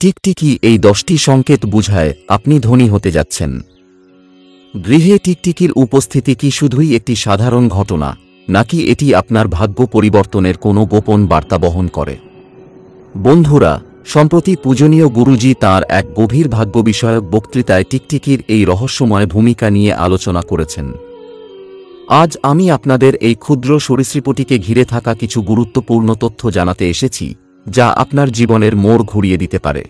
টিকটিকি এই 10টি সংকেত বুঝায় আপনি ধনী হতে যাচ্ছেন। গৃহে টিকটিকির উপস্থিতি কি শুধুই একটি সাধারণ ঘটনা, নাকি এটি আপনার ভাগ্য পরিবর্তনের কোনো গোপন বার্তা বহন করে? বন্ধুরা, সম্প্রতি পূজনীয় গুরুজি তাঁর এক গভীর ভাগ্য বিষয়ক বক্তৃতায় টিকটিকির এই রহস্যময় ভূমিকা নিয়ে আলোচনা করেছেন। আজ আমি আপনাদের এই ক্ষুদ্র সরীসৃপটিকে ঘিরে থাকা কিছু গুরুত্বপূর্ণ তথ্য জানাতে এসেছি, যা আপনার জীবনের মোড় ঘুরিয়ে দিতে পারে।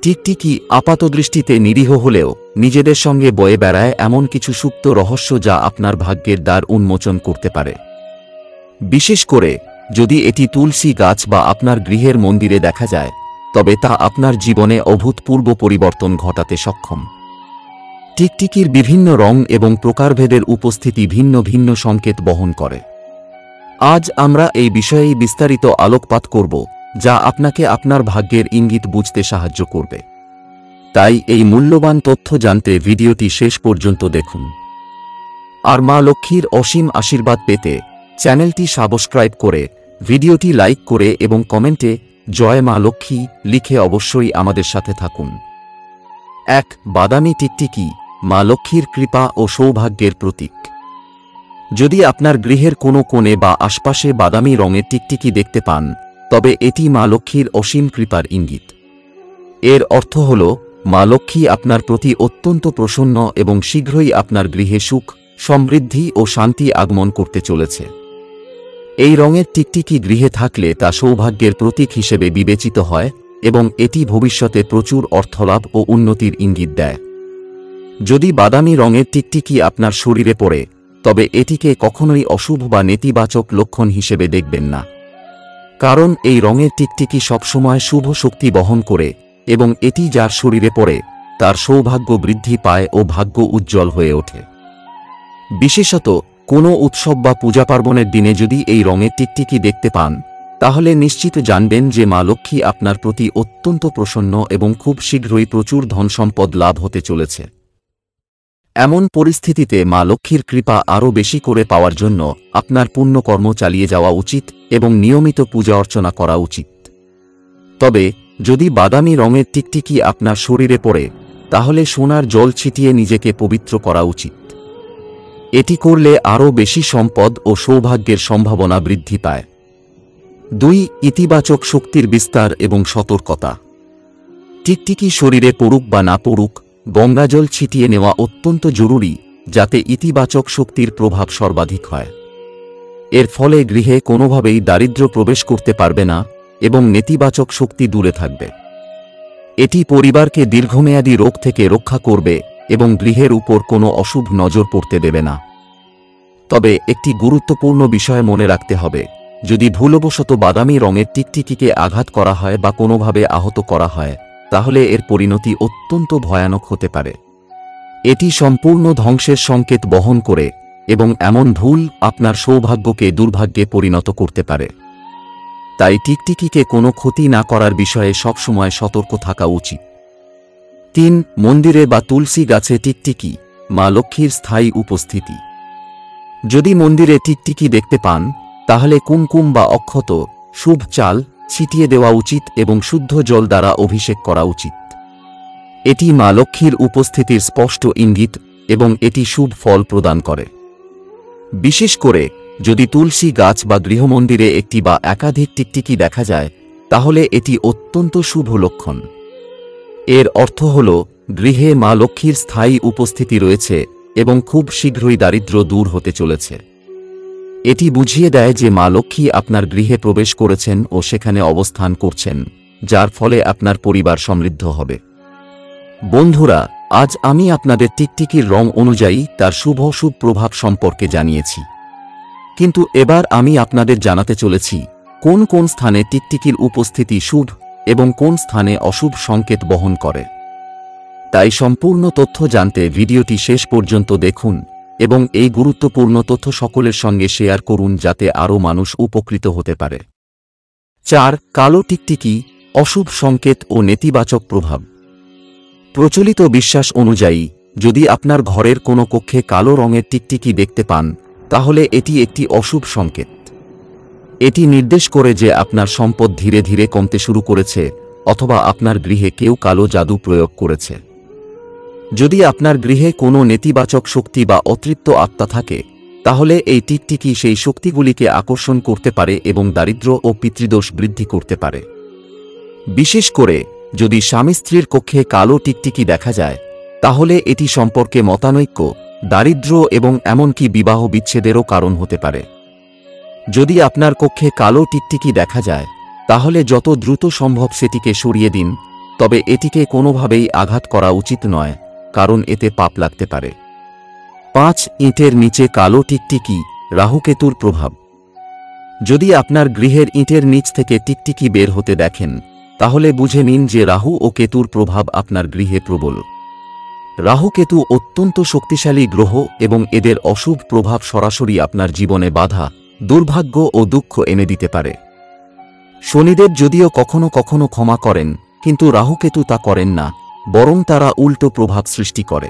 টিকটিকি আপাতদৃষ্টিতে নিরীহ হলেও নিজেদের সঙ্গে বয়ে বেড়ায় এমন কিছু সুপ্ত রহস্য যা আপনার ভাগ্যের দ্বার উন্মোচন করতে পারে। বিশেষ করে যদি এটি তুলসী গাছ বা আপনার গৃহের মন্দিরে দেখা যায়, তবে তা আপনার জীবনে অভূতপূর্ব পরিবর্তন ঘটাতে সক্ষম। টিকটিকির বিভিন্ন রং এবং প্রকারভেদের উপস্থিতি ভিন্ন ভিন্ন সংকেত বহন করে। আজ আমরা এই বিষয়েই বিস্তারিত আলোকপাত করব, যা আপনাকে আপনার ভাগ্যের ইঙ্গিত বুঝতে সাহায্য করবে। তাই এই মূল্যবান তথ্য জানতে ভিডিওটি শেষ পর্যন্ত দেখুন। আর মা লক্ষ্মীর অসীম আশীর্বাদ পেতে চ্যানেলটি সাবস্ক্রাইব করে, ভিডিওটি লাইক করে এবং কমেন্টে জয় মা লক্ষ্মী লিখে অবশ্যই আমাদের সাথে থাকুন। 1. বাদামি টিকটিকি, মা লক্ষ্মীর কৃপা ও সৌভাগ্যের প্রতীক। যদি আপনার গৃহের কোনো কোণে বা আশপাশে বাদামি রঙের টিকটিকি দেখতে পান, তবে এটি মা লক্ষ্মীর অসীম কৃপার ইঙ্গিত। এর অর্থ হল মা লক্ষ্মী আপনার প্রতি অত্যন্ত প্রসন্ন এবং শীঘ্রই আপনার গৃহে সুখ, সমৃদ্ধি ও শান্তি আগমন করতে চলেছে। এই রঙের টিকটিকি গৃহে থাকলে তা সৌভাগ্যের প্রতীক হিসেবে বিবেচিত হয় এবং এটি ভবিষ্যতে প্রচুর অর্থলাভ ও উন্নতির ইঙ্গিত দেয়। যদি বাদামি রঙের টিকটিকি আপনার শরীরে পড়ে, তবে এটিকে কখনোই অশুভ বা নেতিবাচক লক্ষণ হিসেবে দেখবেন না। কারণ এই রঙের টিকটিকি সবসময় শুভ শক্তি বহন করে এবং এটি যার শরীরে পড়ে তার সৌভাগ্য বৃদ্ধি পায় ও ভাগ্য উজ্জ্বল হয়ে ওঠে। বিশেষত কোনো উৎসব বা পূজাপার্বণের দিনে যদি এই রঙের টিকটিকি দেখতে পান, তাহলে নিশ্চিত জানবেন যে মা লক্ষ্মী আপনার প্রতি অত্যন্ত প্রসন্ন এবং খুব শীঘ্রই প্রচুর ধনসম্পদ লাভ হতে চলেছে। এমন পরিস্থিতিতে মা লক্ষ্মীর কৃপা আরও বেশি করে পাওয়ার জন্য আপনার পুণ্যকর্ম চালিয়ে যাওয়া উচিত এবং নিয়মিত পূজা অর্চনা করা উচিত। তবে যদি বাদামি রঙের টিকটিকি আপনার শরীরে পড়ে, তাহলে সোনার জল ছিটিয়ে নিজেকে পবিত্র করা উচিত। এটি করলে আরও বেশি সম্পদ ও সৌভাগ্যের সম্ভাবনা বৃদ্ধি পায়। 2. ইতিবাচক শক্তির বিস্তার এবং সতর্কতা। টিকটিকি শরীরে পড়ুক বা না পড়ুক, গঙ্গাজল ছিটিয়ে নেওয়া অত্যন্ত জরুরি, যাতে ইতিবাচক শক্তির প্রভাব সর্বাধিক হয়। এর ফলে গৃহে কোনোভাবেই দারিদ্র্য প্রবেশ করতে পারবে না এবং নেতিবাচক শক্তি দূরে থাকবে। এটি পরিবারকে দীর্ঘমেয়াদী রোগ থেকে রক্ষা করবে এবং গৃহের উপর কোনো অশুভ নজর পড়তে দেবে না। তবে একটি গুরুত্বপূর্ণ বিষয় মনে রাখতে হবে, যদি ভুলবশত বাদামি রঙের টিকটিকিকে আঘাত করা হয় বা কোনোভাবে আহত করা হয়, তাহলে এর পরিণতি অত্যন্ত ভয়ানক হতে পারে। এটি সম্পূর্ণ ধ্বংসের সংকেত বহন করে এবং এমন ভুল আপনার সৌভাগ্যকে দুর্ভাগ্যে পরিণত করতে পারে। তাই টিকটিকিকে কোনো ক্ষতি না করার বিষয়ে সবসময় সতর্ক থাকা উচিত। 3. মন্দিরে বা তুলসী গাছে টিকটিকি, মা লক্ষ্মীর স্থায়ী উপস্থিতি। যদি মন্দিরে টিকটিকি দেখতে পান, তাহলে কুমকুম বা অক্ষত, শুভ চাল ছিটিয়ে দেওয়া উচিত এবং শুদ্ধ জল দ্বারা অভিষেক করা উচিত। এটি মা লক্ষ্মীর উপস্থিতির স্পষ্ট ইঙ্গিত এবং এটি শুভ ফল প্রদান করে। বিশেষ করে যদি তুলসী গাছ বা গৃহমন্দিরে একটি বা একাধিক টিকটিকি দেখা যায়, তাহলে এটি অত্যন্ত শুভ লক্ষণ। এর অর্থ হল গৃহে মা লক্ষ্মীর স্থায়ী উপস্থিতি রয়েছে এবং খুব শীঘ্রই দারিদ্র্য দূর হতে চলেছে। এটি বুঝিয়ে দেয় যে মা লক্ষ্মী আপনার গৃহে প্রবেশ করেছেন ও সেখানে অবস্থান করছেন, যার ফলে আপনার পরিবার সমৃদ্ধ হবে। বন্ধুরা, আজ আমি আপনাদের টিকটিকির রং অনুযায়ী তার শুভ অশুভ প্রভাব সম্পর্কে জানিয়েছি, কিন্তু এবার আমি আপনাদের জানাতে চলেছি কোন কোন স্থানে টিকটিকির উপস্থিতি শুভ এবং কোন স্থানে অশুভ সংকেত বহন করে। তাই সম্পূর্ণ তথ্য জানতে ভিডিওটি শেষ পর্যন্ত দেখুন এবং এই গুরুত্বপূর্ণ তথ্য সকলের সঙ্গে শেয়ার করুন, যাতে আরও মানুষ উপকৃত হতে পারে। 4. কালো টিকটিকি, অশুভ সংকেত ও নেতিবাচক প্রভাব। প্রচলিত বিশ্বাস অনুযায়ী যদি আপনার ঘরের কোনো কক্ষে কালো রঙের টিকটিকি দেখতে পান, তাহলে এটি একটি অশুভ সংকেত। এটি নির্দেশ করে যে আপনার সম্পদ ধীরে ধীরে কমতে শুরু করেছে অথবা আপনার গৃহে কেউ কালো জাদু প্রয়োগ করেছে। যদি আপনার গৃহে কোনো নেতিবাচক শক্তি বা অতৃপ্ত আত্মা থাকে, তাহলে এই টিকটিকি সেই শক্তিগুলিকে আকর্ষণ করতে পারে এবং দারিদ্র্য ও পিতৃদোষ বৃদ্ধি করতে পারে। বিশেষ করে যদি স্বামী স্ত্রীর কক্ষে কালো টিকটিকি দেখা যায়, তাহলে এটি সম্পর্কে মতানৈক্য, দারিদ্র্য এবং এমনকি বিবাহ বিচ্ছেদেরও কারণ হতে পারে। যদি আপনার কক্ষে কালো টিকটিকি দেখা যায়, তাহলে যত দ্রুত সম্ভব সেটিকে সরিয়ে দিন, তবে এটিকে কোনোভাবেই আঘাত করা উচিত নয়, কারণ এতে পাপ লাগতে পারে। 5 ইটের নিচে কালো টিকটিকি, রাহুকেতুর প্রভাব। যদি আপনার গৃহের ইটের নিচ থেকে টিকটিকি বের হতে দেখেন, তাহলে বুঝে নিন যে রাহু ও কেতুর প্রভাব আপনার গৃহে প্রবল। রাহুকেতু অত্যন্ত শক্তিশালী গ্রহ এবং এদের অশুভ প্রভাব সরাসরি আপনার জীবনে বাধা, দুর্ভাগ্য ও দুঃখ এনে দিতে পারে। শনিদেব যদিও কখনো কখনো ক্ষমা করেন, কিন্তু রাহুকেতু তা করেন না, বরং তারা উল্টো প্রভাব সৃষ্টি করে।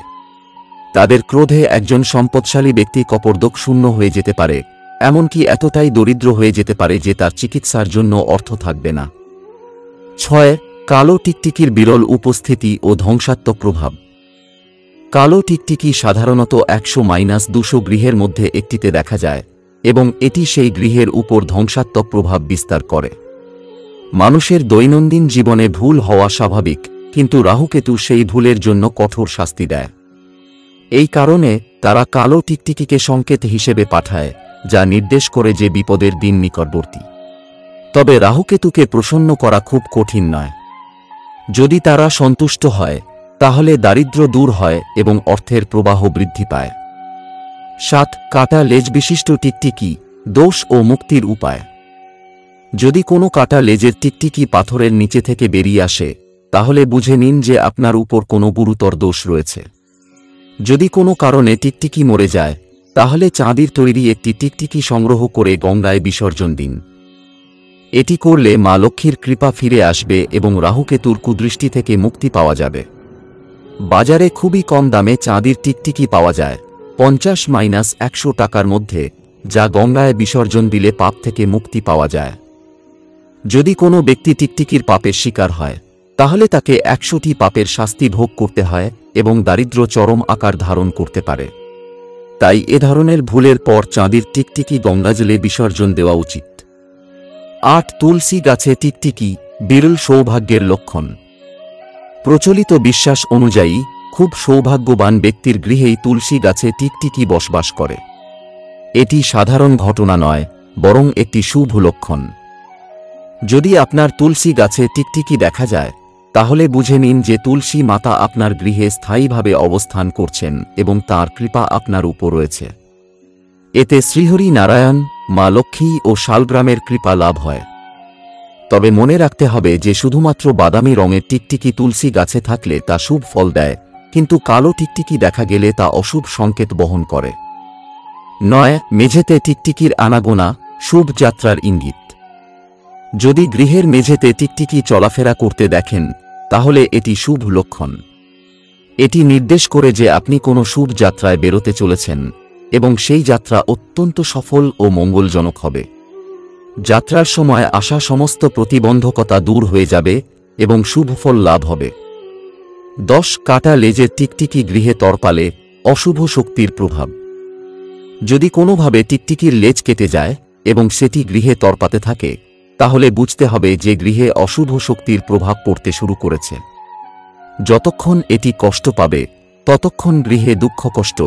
তাদের ক্রোধে একজন সম্পদশালী ব্যক্তি কপর্দক শূন্য হয়ে যেতে পারে, এমনকি এতটাই দরিদ্র হয়ে যেতে পারে যে তার চিকিৎসার জন্য অর্থ থাকবে না। 6 কালো টিকটিকির বিরল উপস্থিতি ও ধ্বংসাত্মক প্রভাব। কালো টিকটিকি সাধারণত 100-200 গৃহের মধ্যে একটিতে দেখা যায় এবং এটি সেই গৃহের উপর ধ্বংসাত্মক প্রভাব বিস্তার করে। মানুষের দৈনন্দিন জীবনে ভুল হওয়া স্বাভাবিক, কিন্তু রাহুকেতু সেই ভুলের জন্য কঠোর শাস্তি দেয়। এই কারণে তারা কালো টিকটিকিকে সংকেত হিসেবে পাঠায়, যা নির্দেশ করে যে বিপদের দিন নিকটবর্তী। তবে রাহুকেতুকে প্রসন্ন করা খুব কঠিন নয়। যদি তারা সন্তুষ্ট হয়, তাহলে দারিদ্র্য দূর হয় এবং অর্থের প্রবাহ বৃদ্ধি পায়। 7 কাটা লেজ বিশিষ্ট টিকটিকি, দোষ ও মুক্তির উপায়। যদি কোনো কাটা লেজের টিকটিকি পাথরের নিচে থেকে বেরিয়ে আসে, তাহলে বুঝে নিন যে আপনার উপর কোনো গুরুতর দোষ রয়েছে। যদি কোনো কারণে টিকটিকি মরে যায়, তাহলে চাঁদির তৈরি একটি টিকটিকি সংগ্রহ করে গঙ্গায় বিসর্জন দিন। এটি করলে মা লক্ষ্মীর কৃপা ফিরে আসবে এবং রাহুকেতুর কুদৃষ্টি থেকে মুক্তি পাওয়া যাবে। বাজারে খুবই কম দামে চাঁদির টিকটিকি পাওয়া যায়, 50-100 টাকার মধ্যে, যা গঙ্গায় বিসর্জন দিলে পাপ থেকে মুক্তি পাওয়া যায়। যদি কোনো ব্যক্তি টিকটিকির পাপের শিকার হয়, তাহলে তাকে 100টি পাপের শাস্তি ভোগ করতে হয় এবং দারিদ্র্য চরম আকার ধারণ করতে পারে। তাই এ ধরনের ভুলের পর চাঁদির টিকটিকি গঙ্গাজলে বিসর্জন দেওয়া উচিত। 8 তুলসী গাছে টিকটিকি, বিরল সৌভাগ্যের লক্ষণ। প্রচলিত বিশ্বাস অনুযায়ী খুব সৌভাগ্যবান ব্যক্তির গৃহেই তুলসী গাছে টিকটিকি বসবাস করে। এটি সাধারণ ঘটনা নয়, বরং একটি শুভ লক্ষণ। যদি আপনার তুলসী গাছে টিকটিকি দেখা যায়, তাহলে বুঝে নিন যে তুলসী মাতা আপনার গৃহে স্থায়ীভাবে অবস্থান করছেন এবং তাঁর কৃপা আপনার উপর রয়েছে। এতে শ্রীহরি নারায়ণ, মা লক্ষ্মী ও শালগ্রামের কৃপা লাভ হয়। তবে মনে রাখতে হবে যে শুধুমাত্র বাদামি রঙের টিকটিকি তুলসী গাছে থাকলে তা শুভ ফল দেয়, কিন্তু কালো টিকটিকি দেখা গেলে তা অশুভ সংকেত বহন করে। 9 মেঝেতে টিকটিকির আনাগোনা, শুভ যাত্রার ইঙ্গিত। যদি গৃহের মেঝেতে টিকটিকি চলাফেরা করতে দেখেন, তাহলে এটি শুভ লক্ষণ। এটি নির্দেশ করে যে আপনি কোনো শুভ যাত্রায় বেরোতে চলেছেন এবং সেই যাত্রা অত্যন্ত সফল ও মঙ্গলজনক হবে। যাত্রার সময় আসা সমস্ত প্রতিবন্ধকতা দূর হয়ে যাবে এবং শুভ ফল লাভ হবে। 10 কাটা লেজের টিকটিকি গৃহে তরপালে, অশুভ শক্তির প্রভাব। যদি কোনোভাবে টিকটিকির লেজ কেটে যায় এবং সেটি গৃহে তরপাতে থাকে, তাহলে বুঝতে হবে যে গৃহে অশুভ শক্তির প্রভাব পড়তে শুরু করেছে। যতক্ষণ এটি কষ্ট পাবে, ততক্ষণ গৃহে দুঃখ, কষ্ট,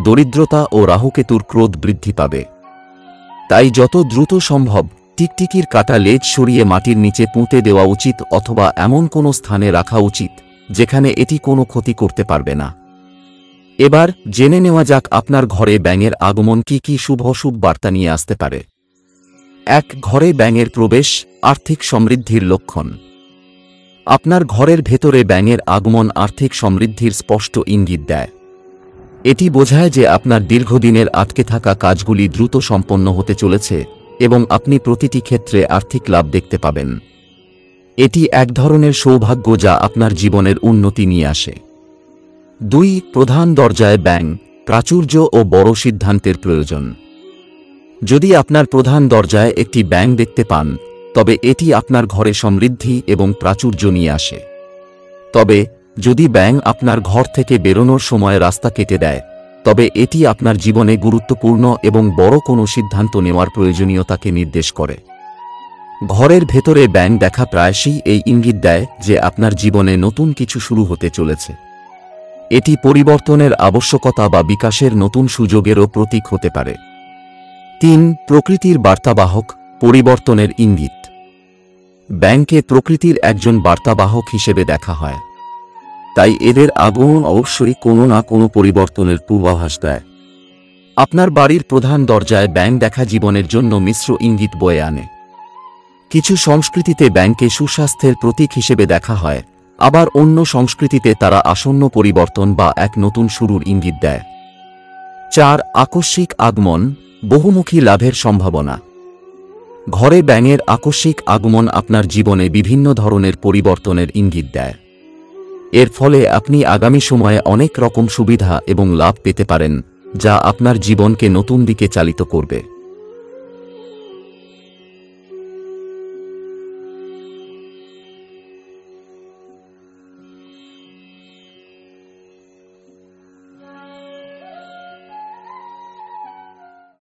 দরিদ্রতা ও রাহুকেতুর ক্রোধ বৃদ্ধি পাবে। তাই যত দ্রুত সম্ভব টিকটিকির কাটা লেজ সরিয়ে মাটির নিচে পুঁতে দেওয়া উচিত অথবা এমন কোনো স্থানে রাখা উচিত যেখানে এটি কোনো ক্ষতি করতে পারবে না। এবার জেনে নেওয়া যাক আপনার ঘরে ব্যাঙের আগমন কি কি শুভ অশুভ বার্তা নিয়ে আসতে পারে। 1 ঘরে ব্যাঙের প্রবেশ, আর্থিক সমৃদ্ধির লক্ষণ। আপনার ঘরের ভেতরে ব্যাঙের আগমন আর্থিক সমৃদ্ধির স্পষ্ট ইঙ্গিত দেয়। এটি বোঝায় যে আপনার দীর্ঘদিনের আটকে থাকা কাজগুলি দ্রুত সম্পন্ন হতে চলেছে এবং আপনি প্রতিটি ক্ষেত্রে আর্থিক লাভ দেখতে পাবেন। এটি এক ধরনের সৌভাগ্য যা আপনার জীবনের উন্নতি নিয়ে আসে। 2 প্রধান দরজায় ব্যাঙ, প্রাচুর্য ও বড় সিদ্ধান্তের প্রয়োজন। যদি আপনার প্রধান দরজায় একটি ব্যাঙ দেখতে পান, তবে এটি আপনার ঘরে সমৃদ্ধি এবং প্রাচুর্য নিয়ে আসে। তবে যদি ব্যাঙ আপনার ঘর থেকে বেরোনোর সময় রাস্তা কেটে দেয়, তবে এটি আপনার জীবনে গুরুত্বপূর্ণ এবং বড় কোনো সিদ্ধান্ত নেওয়ার প্রয়োজনীয়তাকে নির্দেশ করে। ঘরের ভেতরে ব্যাঙ দেখা প্রায়শই এই ইঙ্গিত দেয় যে আপনার জীবনে নতুন কিছু শুরু হতে চলেছে। এটি পরিবর্তনের আবশ্যকতা বা বিকাশের নতুন সুযোগেরও প্রতীক হতে পারে। 3. প্রকৃতির বার্তাবাহক, পরিবর্তনের ইঙ্গিত। ব্যাঙকে প্রকৃতির একজন বার্তাবাহক হিসেবে দেখা হয়, তাই এদের আগমন অবশ্যই কোনো না কোনো পরিবর্তনের পূর্বাভাস দেয়। আপনার বাড়ির প্রধান দরজায় ব্যাঙ দেখা জীবনের জন্য মিশ্র ইঙ্গিত বয়ে আনে। কিছু সংস্কৃতিতে ব্যাঙকে সুস্বাস্থ্যের প্রতীক হিসেবে দেখা হয়, আবার অন্য সংস্কৃতিতে তারা আসন্ন পরিবর্তন বা এক নতুন শুরুর ইঙ্গিত দেয়। 4. আকস্মিক আগমন, বহুমুখী লাভের সম্ভাবনা। ঘরে ব্যাঙের আকস্মিক আগমন আপনার জীবনে বিভিন্ন ধরনের পরিবর্তনের ইঙ্গিত দেয়। এর ফলে আপনি আগামী সময়ে অনেক রকম সুবিধা এবং লাভ পেতে পারেন, যা আপনার জীবনকে নতুন দিকে চালিত করবে।